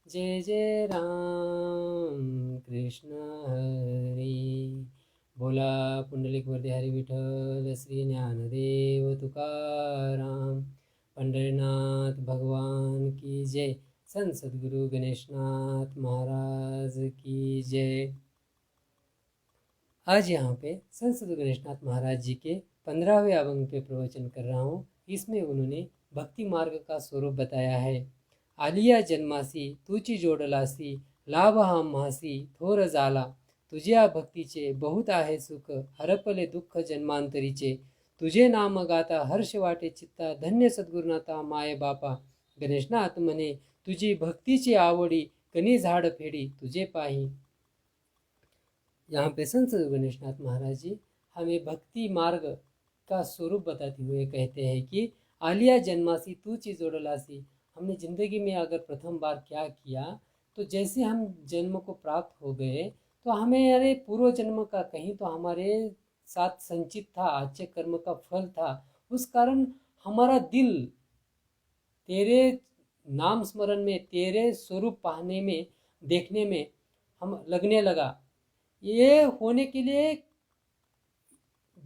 जय जय राम कृष्ण हरी। बोला पुंडलिक वरदे हरी विठ्ठल श्री ज्ञानदेव तुकाराम। पंढरीनाथ भगवान की जय। संत सद्गुरु गणेशनाथ महाराज की जय। आज यहाँ पे संत सद्गुरु गणेशनाथ महाराज जी के 15वें अभंग पे प्रवचन कर रहा हूँ। इसमें उन्होंने भक्ति मार्ग का स्वरूप बताया है। आलिया जन्मासी तुची जोडलासी, लाभ हा म्हासी थोर झाला, तुझ्या भक्तीचे बहुत आहे सुख, हरपले दुःख जन्मांतरीचे, तुझे नाम गाता हर्ष वाटे चित्ता, धन्य सद्गुरुनाथा माय बापा। गणेशनाथ म्हणे तुझी भक्तीची आवडी, कणी झाड फेडी तुझे पाही। यहाँ पे संत गणेशनाथ महाराज जी हमें भक्ति मार्ग का स्वरूप बताते हुए कहते हैं कि आलिया जन्मासी तूची जोड़लासी। हमने जिंदगी में अगर प्रथम बार क्या किया, तो जैसे हम जन्म को प्राप्त हो गए तो हमें अरे पूर्व जन्म का कहीं तो हमारे साथ संचित था, अच्छे कर्म का फल था। उस कारण हमारा दिल तेरे नाम स्मरण में, तेरे स्वरूप पाने में, देखने में हम लगने लगा। ये होने के लिए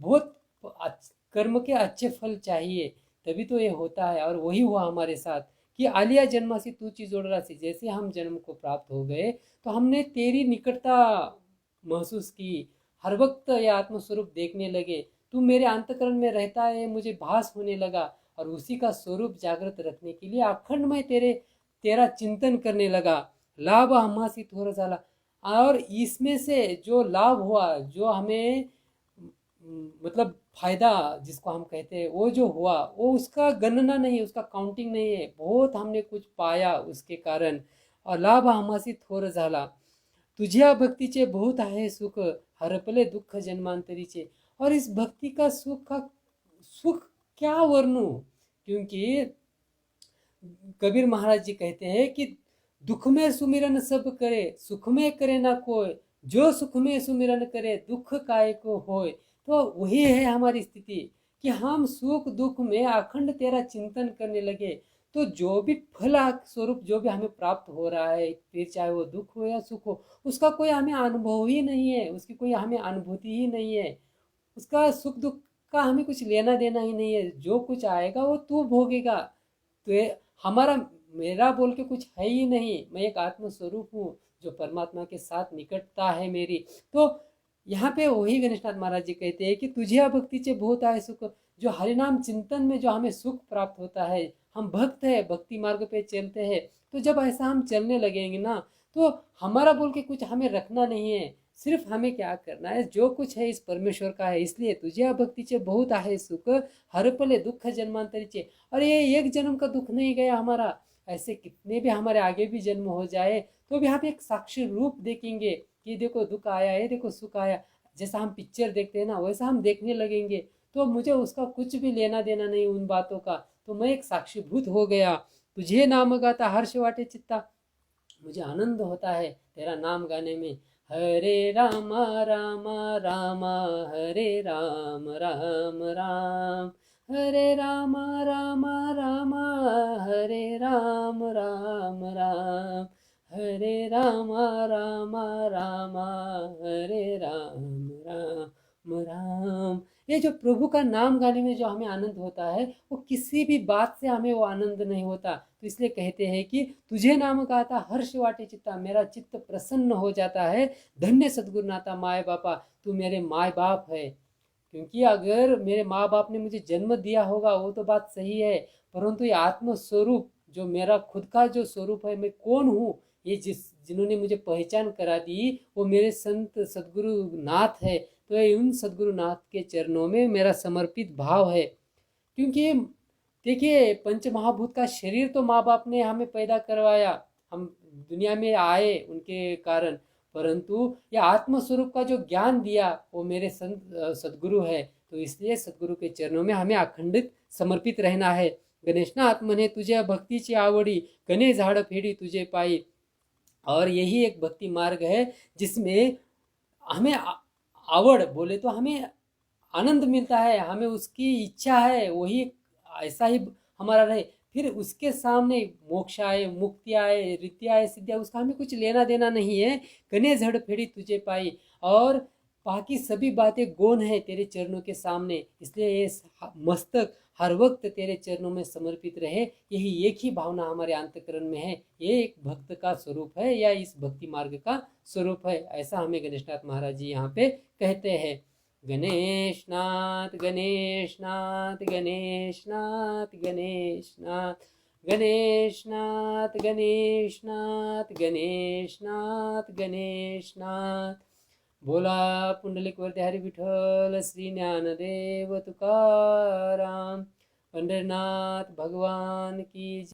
बहुत कर्म के अच्छे फल चाहिए, तभी तो ये होता है। और वही हुआ हमारे साथ कि आलिया जन्मासी तू चीज जोड़ राशि। जैसे हम जन्म को प्राप्त हो गए तो हमने तेरी निकटता महसूस की। हर वक्त ये आत्मस्वरूप देखने लगे। तू मेरे अंतकरण में रहता है, मुझे भास होने लगा। और उसी का स्वरूप जागृत रखने के लिए अखंड मैं तेरा चिंतन करने लगा। लाभ हमासी थोड़ा झाला। और इसमें से जो लाभ हुआ, जो हमें मतलब फायदा जिसको हम कहते हैं, वो जो हुआ वो उसका गणना नहीं है, उसका काउंटिंग नहीं है। बहुत हमने कुछ पाया उसके कारण। और लाभ हमासी थोर झाला, तुझ्या भक्तीचे बहुत आहे सुख, हरपले दुःख जन्मांतरीचे। और इस भक्ति का सुख क्या वर्णू। क्योंकि कबीर महाराज जी कहते हैं कि दुख में सुमिरन सब करे, सुख में करे ना कोई, जो सुख में सुमिरन करे दुख काय को होय। तो वही है हमारी स्थिति कि हम सुख दुख में अखंड तेरा चिंतन करने लगे, तो जो भी फल स्वरूप जो भी हमें प्राप्त हो रहा है, फिर चाहे वो दुख हो या सुख हो, उसका कोई हमें अनुभव ही नहीं है, उसकी कोई हमें अनुभूति ही नहीं है। उसका सुख दुख का हमें कुछ लेना देना ही नहीं है। जो कुछ आएगा वो तू भोगेगा। तो ये हमारा मेरा बोल के कुछ है ही नहीं। मैं एक आत्म स्वरूप हूँ जो परमात्मा के साथ निकटता है मेरी। तो यहाँ पे वही गणेशनाथ महाराज जी कहते हैं कि तुझे भक्तीचे बहुत आहे सुख। जो हरिनाम चिंतन में जो हमें सुख प्राप्त होता है, हम भक्त है, भक्ति मार्ग पे चलते हैं। तो जब ऐसा हम चलने लगेंगे ना, तो हमारा बोल के कुछ हमें रखना नहीं है। सिर्फ हमें क्या करना है, जो कुछ है इस परमेश्वर का है। इसलिए तुझे भक्तीचे बहुत आहे सुख, हरपले दुःख जन्मांतरीचे। और ये एक जन्म का दुख नहीं गया हमारा, ऐसे कितने भी हमारे आगे भी जन्म हो जाए तो भी हम एक साक्षी रूप देखेंगे कि देखो दुख आया है, देखो सुख आया। जैसा हम पिक्चर देखते हैं ना, वैसा हम देखने लगेंगे। तो मुझे उसका कुछ भी लेना देना नहीं उन बातों का। तो मैं एक साक्षीभूत हो गया। तुझे नाम गाता हर्ष वाटे चित्ता, मुझे आनंद होता है तेरा नाम गाने में। हरे राम राम राम हरे राम राम राम, हरे राम राम राम हरे राम राम राम, हरे राम राम राम हरे राम राम राम। ये जो प्रभु का नाम गाने में जो हमें आनंद होता है, वो किसी भी बात से हमें वो आनंद नहीं होता। तो इसलिए कहते हैं कि तुझे नाम गाता हर्ष वाटे चित्ता, मेरा चित्त प्रसन्न हो जाता है। धन्य सद्गुरुनाथा माय बापा, तू मेरे माय बाप है। क्योंकि अगर मेरे माँ बाप ने मुझे जन्म दिया होगा वो तो बात सही है, परंतु ये आत्म स्वरूप जो मेरा खुद का जो स्वरूप है, मैं कौन हूँ, ये जिन्होंने मुझे पहचान करा दी, वो मेरे संत सदगुरु नाथ है। तो उन सदगुरु नाथ के चरणों में मेरा समर्पित भाव है। क्योंकि देखिए, पंच महाभूत का शरीर तो माँ बाप ने हमें पैदा करवाया, हम दुनिया में आए उनके कारण। परंतु ये आत्म स्वरूप का जो ज्ञान दिया वो मेरे संत सदगुरु है। तो इसलिए सदगुरु के चरणों में हमें अखंडित समर्पित रहना है। गणेशनाथ म्हणे तुझ्या भक्तीची आवडी, कने झाड फेडी तुझे पायी। और यही एक भक्ति मार्ग है जिसमें हमें आवड़ बोले तो हमें आनंद मिलता है, हमें उसकी इच्छा है वही ऐसा ही हमारा रहे। फिर उसके सामने मोक्ष आए, मुक्ति आए, रीति आए, सिद्धि आए, उसका हमें कुछ लेना देना नहीं है। गने झड़ फेड़ी तुझे पाई, और बाकी सभी बातें गौण है तेरे चरणों के सामने। इसलिए ये मस्तक हर वक्त तेरे चरणों में समर्पित रहे, यही एक ही भावना हमारे अंतःकरण में है। ये एक भक्त का स्वरूप है, या इस भक्ति मार्ग का स्वरूप है, ऐसा हमें गणेशनाथ महाराज जी यहाँ पे कहते हैं। गणेशनाथ गणेशनाथ गणेशनाथ गणेशनाथ गणेशनाथ गणेशनाथ गणेशनाथ गणेशनाथ। बोला पुंडलिक वरदे हरी विठ्ठल श्री ज्ञानदेव तुकाराम, पंढरनाथ भगवान की